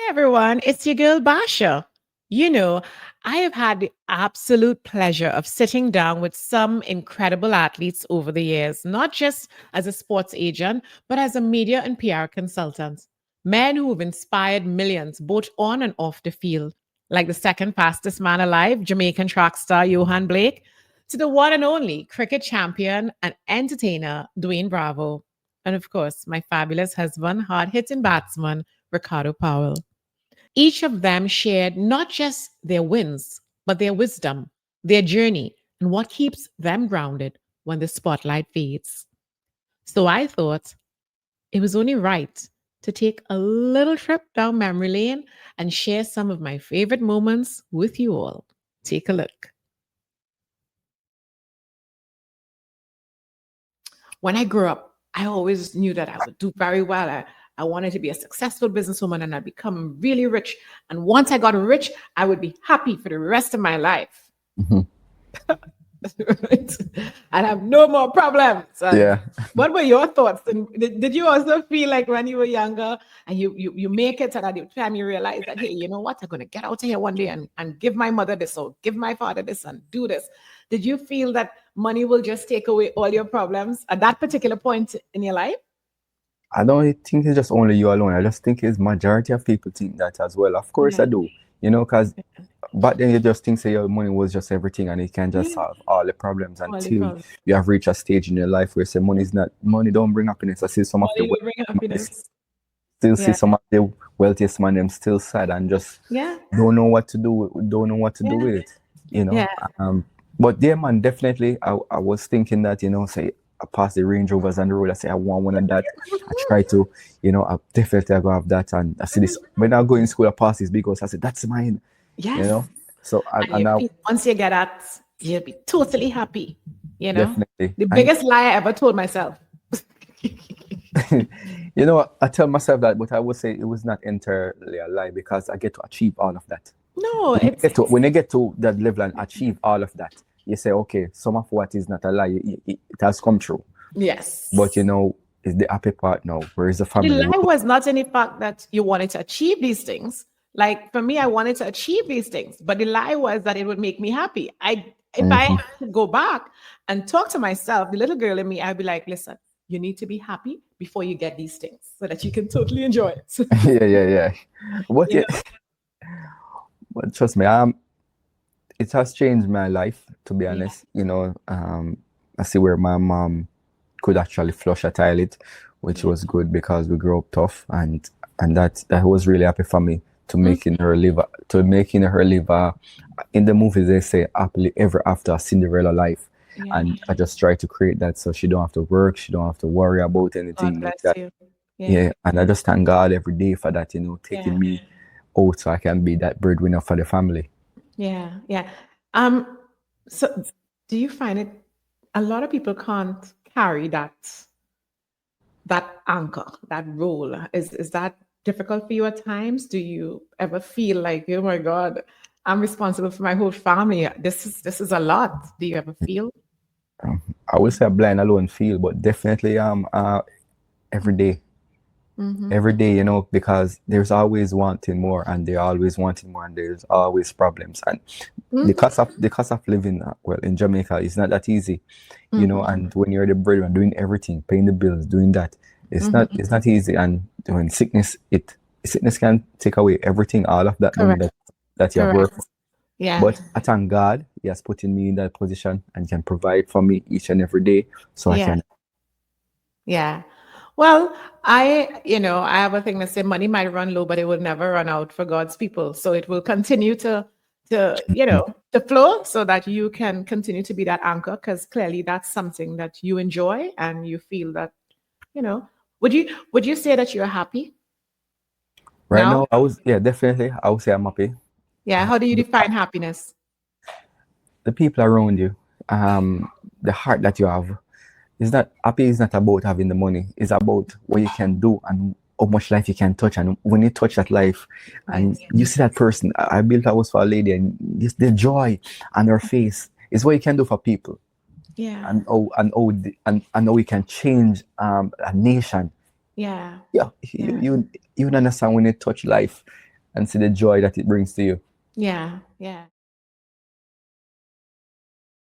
everyone, it's your girl Basia. You know, I have had the absolute pleasure of sitting down with some incredible athletes over the years, not just as a sports agent, but as a media and PR consultant. Men who have inspired millions, both on and off the field, like the second fastest man alive, Jamaican track star Yohan Blake, to the one and only cricket champion and entertainer, Dwayne Bravo. And of course, my fabulous husband, hard hitting batsman, Ricardo Powell. Each of them shared not just their wins, but their wisdom, their journey, and what keeps them grounded when the spotlight fades. So I thought it was only right to take a little trip down memory lane and share some of my favorite moments with you all. Take a look. When I grew up, I always knew that I would do very well. I wanted to be a successful businesswoman and I'd become really rich. And once I got rich, I would be happy for the rest of my life. Mhm. I'd have no more problems. Yeah. What were your thoughts? And did you also feel like when you were younger and you make it and at the time you realize that, hey, you know what? I'm going to get out of here one day and give my mother this or give my father this and do this. Did you feel that money will just take away all your problems at that particular point in your life? I don't think it's just only you alone. I just think it's majority of people think that as well. Of course Yeah. I do. Because back then you just think say your money was just everything and it can just solve all the problems All the until problems. you have reached a stage in your life where say money don't bring happiness. I see some of the Money will bring happiness. still see Yeah. some of the wealthiest man them still sad and just Yeah. don't know what to do do with it. Yeah. But yeah, man, definitely I was thinking that, say I pass the Range Rovers on the road, I say I want one of that. I try to, I definitely I go have that. And I see this when I go in school, I pass this because I said that's mine. Yes. So and now Once you get that, you'll be totally happy. definitely. The biggest lie I ever told myself. I tell myself that, but I would say it was not entirely a lie because I get to achieve all of that. No, When you get to that level and achieve all of that, you say, okay, some of what is not a lie, it has come true. yes. But it's the happy part now. Where is the The family? lie was not in the fact that you wanted to achieve these things. Like for me, I wanted to achieve these things, but the lie was that it would make me happy. If I had to go back and talk to myself, the little girl in me, I'd be like, listen, you need to be happy before you get these things so that you can totally enjoy it. yeah. What? You But trust me, it has changed my life. To be honest, I see where my mom could actually flush a toilet, which was good because we grew up tough, and that was really happy for me to making her live in the movies they say happily ever after, a Cinderella life. Yeah. And I just try to create that so she don't have to work, she don't have to worry about anything God like bless that. you. Yeah, and I just thank God every day for that, taking me out so I can be that breadwinner for the family. Yeah. So do you find it a lot of people can't carry that anchor, that role? Is that difficult for you at times? Do you ever feel like, oh my God, I'm responsible for my whole family? This is a lot. Do you ever feel? I will say a blind alone feel, but definitely every day. Every day, because there's always wanting more and they're always wanting more and there's always problems. And the cost of living in Jamaica is not that easy, and when you're the breadwinner doing everything, paying the bills, doing that, it's not easy. And when sickness can take away everything, all of that money that you have worked for. Yeah. But I thank God he has put in me in that position and can provide for me each and every day. So I can. Yeah. Well, I have a thing that say money might run low, but it will never run out for God's people. So it will continue to flow so that you can continue to be that anchor, because clearly that's something that you enjoy and you feel that, would you say that you're happy? Right now definitely. I would say I'm happy. Yeah. How do you define happiness? The people around you, the heart that you have. Is not about having the money. It's about what you can do and how much life you can touch. And when you touch that life and you see that person, I built a house for a lady, and just the joy on her face is what you can do for people. Yeah. And how we can change a nation. Yeah. You understand when you touch life and see the joy that it brings to you. Yeah. Yeah.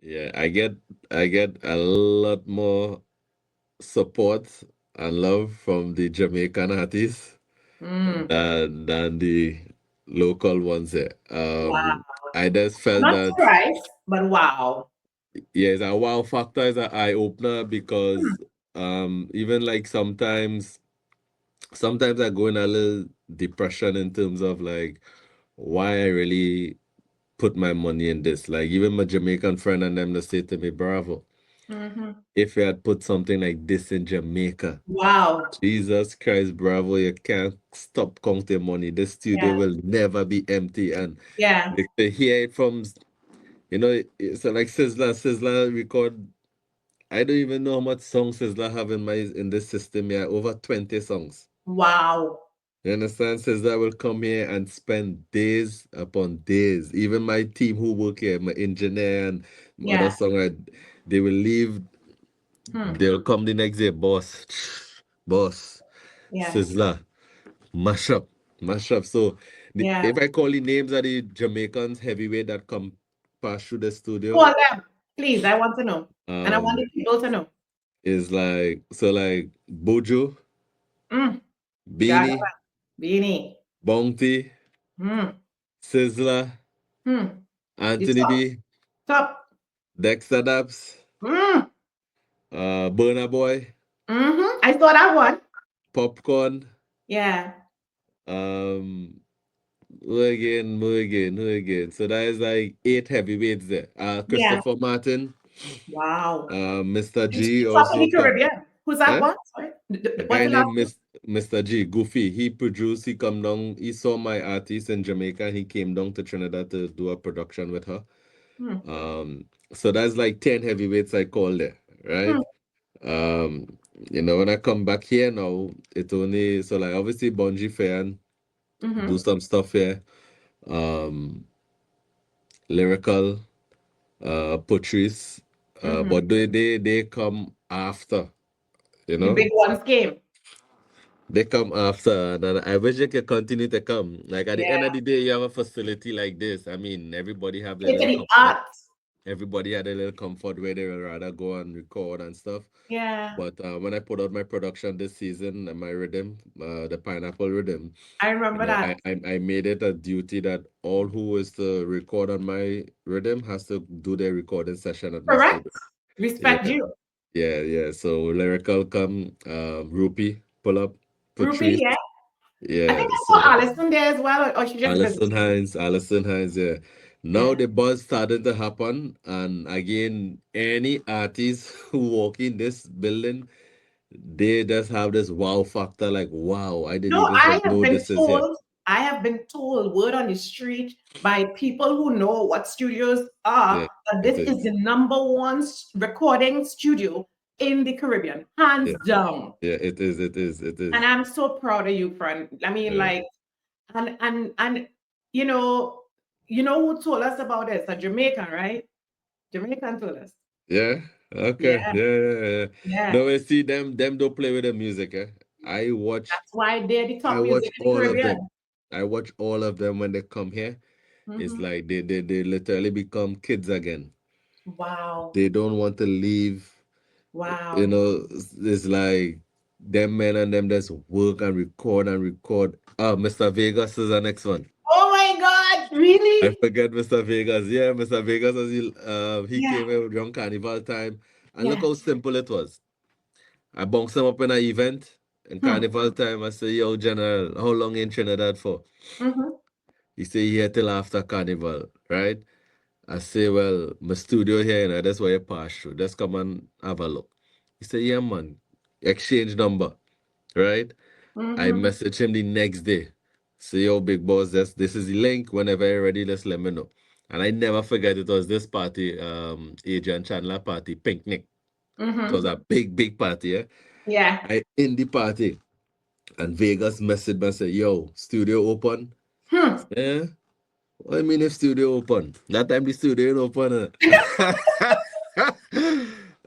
Yeah, I get a lot more support and love from the Jamaican artists Mm. than the local ones there. Wow. I just felt Not that surprised, but wow. yeah, it's a wow factor, is an eye opener Hmm. because even like sometimes I go in a little depression in terms of like why I really put my money in this. Like even my Jamaican friend and them they say to me, Bravo, Mm-hmm. if you had put something like this in Jamaica, Wow. Jesus Christ, Bravo, you can't stop counting money. The studio Yeah. will never be empty. And Yeah. they hear it from, so like Sizzla record. I don't even know how much songs Sizzla have in this system here. Over 20 songs. Wow. You understand? Sizzla will come here and spend days upon days. Even my team who work here, my engineer and my other Yeah. songwriter, they will leave. Hmm. They'll come the next day, boss, boss, Yeah. Sizzla, mash up, mash up. So Yeah. if I call the names of the Jamaicans heavyweight that come pass through the studio, Call them, please. I want to know. And I want the um, people to know. is like Bojo, Mm. Got Beanie, Beanie. Bounty, Hmm. Sizzla, Hmm. The Anthony top. D, Top. Dexter Daps, Mm. Burna Boy, Mm-hmm. I saw that one. Popcorn, Yeah. um, who again. So that is like 8 heavyweights there. Yeah. Christopher Martin, Wow. Mr. The G top of also the come. Caribbean. Who's that Eh? one? Sorry. A What's guy the last named one? Mr. G, Goofy. He produced, he come down, he saw my artist in Jamaica. He came down to Trinidad to do a production with her. Hmm. So that's like 10 heavyweights I call there, Hmm. right? Um, when I come back here now, it only so like obviously Bungie fan, do Mm-hmm. some stuff here. Um, Lyrical, Patrice, Mm-hmm. but they come after, you The know. big ones came. They come after, and I wish they could continue to come. Like at the end Yeah. of the day, you have a facility like this. I mean, everybody have their It's little the comfort. art. Everybody had a little comfort where they would rather go and record and stuff. Yeah. But when I put out my production this season, my rhythm, the pineapple rhythm, I remember that. I made it a duty that all who is to record on my rhythm has to do their recording session at my Correct. studio. Yeah, Respect you. yeah. So lyrical come, Rupee pull up, Ruby, Patrice. yeah. I Yeah, think I so saw Alison there as well, or she just visited. Allison Hines, yeah. Now Yeah. the buzz started to happen, and again, any artist who walk in this building, they just have this wow factor, like wow, I didn't No, even know this is here. I have been told word on the street by people who know what studios Yeah, are that it this is is. the number one recording studio in the Caribbean, hands Yeah, down. yeah, it is. It is. It And is. I'm so proud of you, friend. I mean, Yeah, like, and you know, you know who told us about this? A Jamaican, right? Jamaican told us. yeah. Okay. Yeah, Yeah. yeah. No, I see them don't play with the music. Eh? I watch. That's why they're the I top music watch in the all of Caribbean. them. I watch all of them when they come here. It's Hmm. like they literally become kids again. Wow. They don't want to leave. Wow. It's like them men and them just work and record and record. Mr. Vegas is the next one. Oh my God, I really? forget Mr. Vegas. Yeah, Mr. Vegas, as he Yeah, came here around carnival time. And look yeah. how simple it was. I bounced him up in an event in Hmm. carnival time. I say, yo, General, how long in Trinidad for? Mm-hmm. He say, here till after carnival, right? I say, well, my studio here, that's where you pass through. Just come and have a look. He said, yeah, man. Exchange number, right? I Mm-hmm. message him the next day. Say, yo, big boss, this is the link. Whenever you're ready, just let me know. And I never forget it was this party, Adrian Chandler party, Picnic. It was Mm-hmm. a big party, yeah? Yeah. I in the party. And Vegas messaged me and said, yo, studio open? Hmm. Yeah. What I mean if studio open? That time the studio ain't open.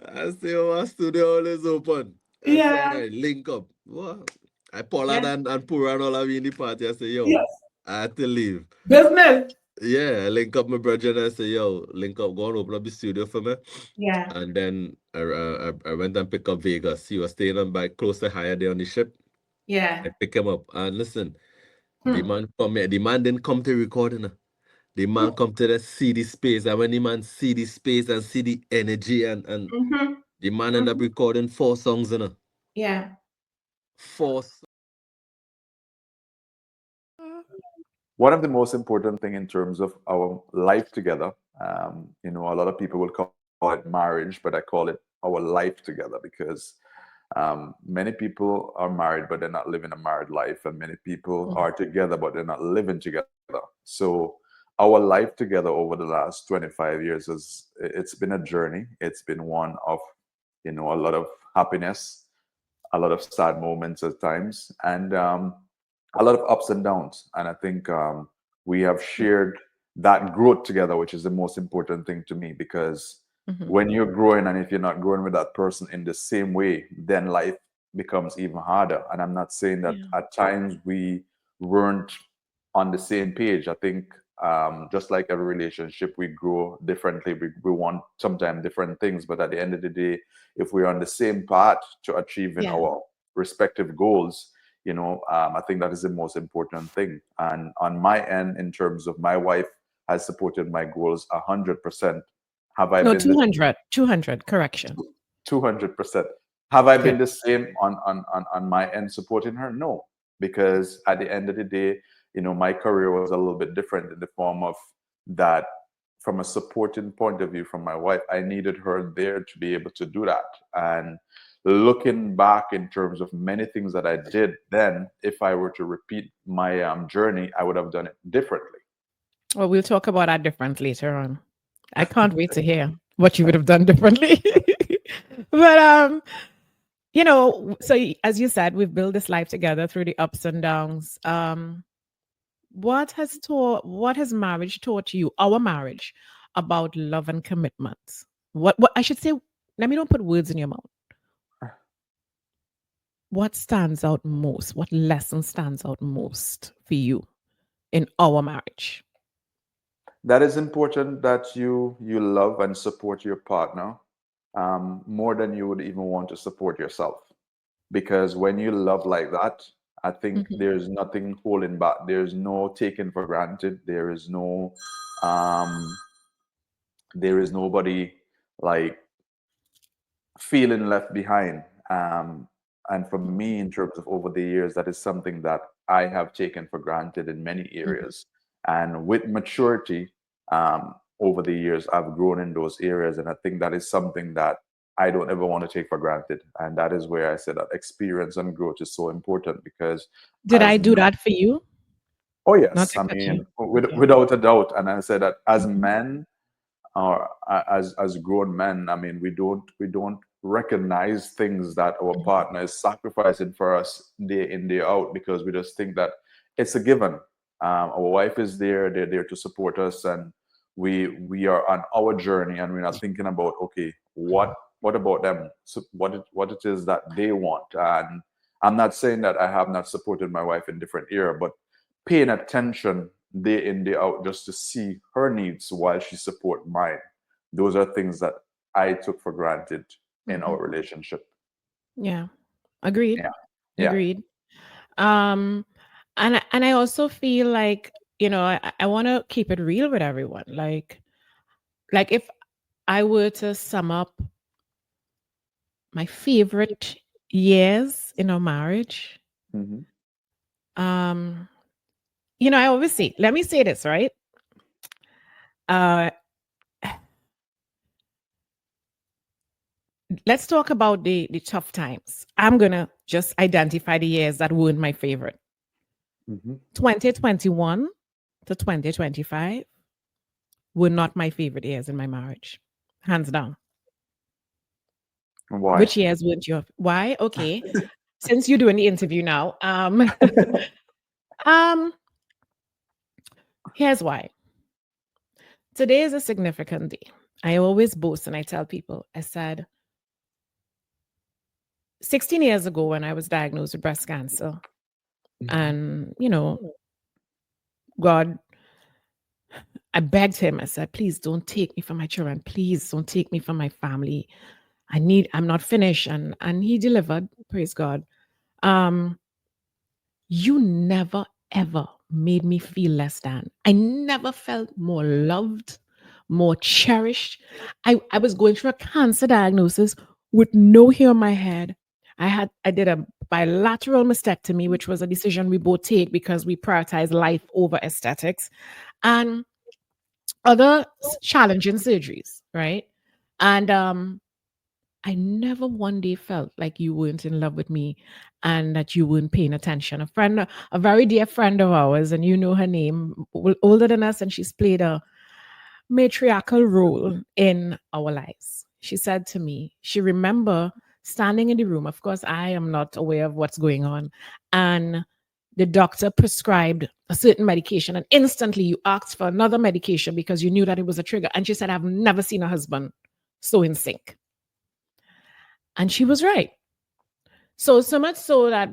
I say, oh, our studio always open. I say, all Yeah. right, link up. What? I Paula Yeah. and Pura and all of you in the party. I say, yo, Yes. I had to leave. Business. Yeah, I link up my brother and I say, yo, link up, go and open up the studio for me. Yeah. And then I went and pick up Vegas. He was staying on by close to higher day on the ship. Yeah. I pick him up. And listen, the Hmm. man come here. The man didn't come to recording. The man come to the see the space. And when the man see the space and see the energy and Mm-hmm. the man end up Mm-hmm. recording 4 songs in a Yeah. 4 One of the most important thing in terms of our life together, a lot of people will call it marriage, but I call it our life together because many people are married, but they're not living a married life, and many people are together, but they're not living together. So our life together over the last 25 years it's been a journey. It's been one of a lot of happiness, a lot of sad moments at times, and a lot of ups and downs. And I think we have shared that growth together, which is the most important thing to me, because Mm-hmm. when you're growing and if you're not growing with that person in the same way, then life becomes even harder. And I'm not saying that Yeah. at times we weren't on the same page. I think just like every relationship, we grow differently. We want sometimes different things, but at the end of the day, if we're on the same path to achieving Yeah. our respective goals, I think that is the most important thing. And on my end, in terms of my wife, has supported my goals 100%. Have I No, been the 200. 200. Correction. 200%? Have I Good. been the same on my end supporting her? No, because at the end of the day, my career was a little bit different in the form of that. From a supporting point of view from my wife, I needed her there to be able to do that. And looking back in terms of many things that I did then, if I were to repeat my journey, I would have done it differently. Well, we'll talk about that different later on. I can't wait to hear what you would have done differently. But so as you said, we've built this life together through the ups and downs. What has marriage taught you, our marriage, about love and commitment? What I should say, let me don't put words in your mouth. What stands out most? What lesson stands out most for you in our marriage? That is important, that you love and support your partner more than you would even want to support yourself. Because when you love like that, I think Mhm, there's nothing holding back. There's no taking for granted. Um, there is nobody like feeling left behind. And for me, in terms of over the years, that is something that I have taken for granted in many mhm. areas. And with maturity, over the years, I've grown in those areas. And I think that is something that I don't ever want to take for granted. And that is where I said that experience and growth is so important because Did I as do men, that for you? oh, Not yes, to I cut you. mean, Okay. without a doubt. And I said that as Mhm, men, or as grown men, I mean, we don't recognize things that our mhm, partner is sacrificing for us day in day out, because we just think that it's a given. Our wife is there; they're there to support us, and we are on our journey, and we're not thinking about, okay, what about them? So what it is that they want. And I'm not saying that I have not supported my wife in different era, but paying attention day in day out just to see her needs while she support mine, those are things that I took for granted in mhm. our relationship. Yeah. Agreed. Yeah, yeah. Agreed. Um, and I also feel like, I want to keep it real with everyone. Like if I were to sum up my favorite years in our marriage, Hmm. um, I always say, let me say this, right? Uh, let's talk about the tough times. I'm gonna just identify the years that weren't my favorite. Hmm. 2021 to 2025 were not my favorite years in my marriage, hands down. Why? Which years weren't your why? Okay. Since you're doing the interview now, um, here's why. Today is a significant day. I always boast and I tell people, I said 16 years ago when I was diagnosed with breast cancer, Hmm. and God, I begged him. I said, please don't take me from my children. Please don't take me from my family. I'm not finished. And he delivered, praise God. You never ever made me feel less than. I never felt more loved, more cherished. I was going through a cancer diagnosis with no hair on my head. I did a bilateral mastectomy, which was a decision we both take because we prioritize life over aesthetics, and other challenging surgeries, right? And I never one day felt like you weren't in love with me and that you weren't paying attention. A very dear friend of ours, and you know her name, older than us, and she's played a matriarchal role in our lives. She said to me, she remember standing in the room. Of course, I am not aware of what's going on. And the doctor prescribed a certain medication, and instantly you asked for another medication because you knew that it was a trigger. And she said, I've never seen a husband so in sync. And she was right. So much so that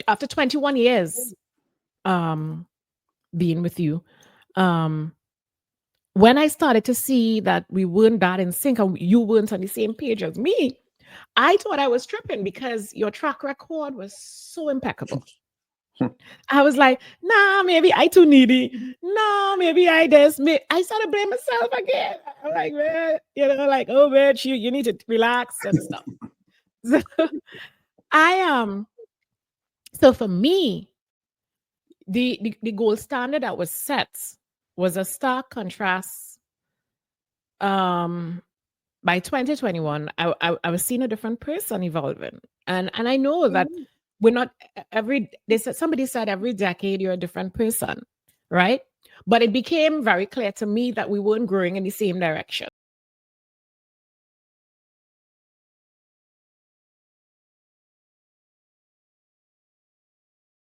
after 21 years being with you, when I started to see that we weren't that in sync and you weren't on the same page as me, I thought I was tripping because your track record was so impeccable. I was like, nah, maybe I too needy. No, maybe I this. I started blaming myself again. I'm like, man, like, oh, man, you need to relax and stuff. So so for me, the gold standard that was set was a stark contrast. By 2021, I was seeing a different person evolving, and I know that we're not somebody said every decade you're a different person, right? But it became very clear to me that we weren't growing in the same direction.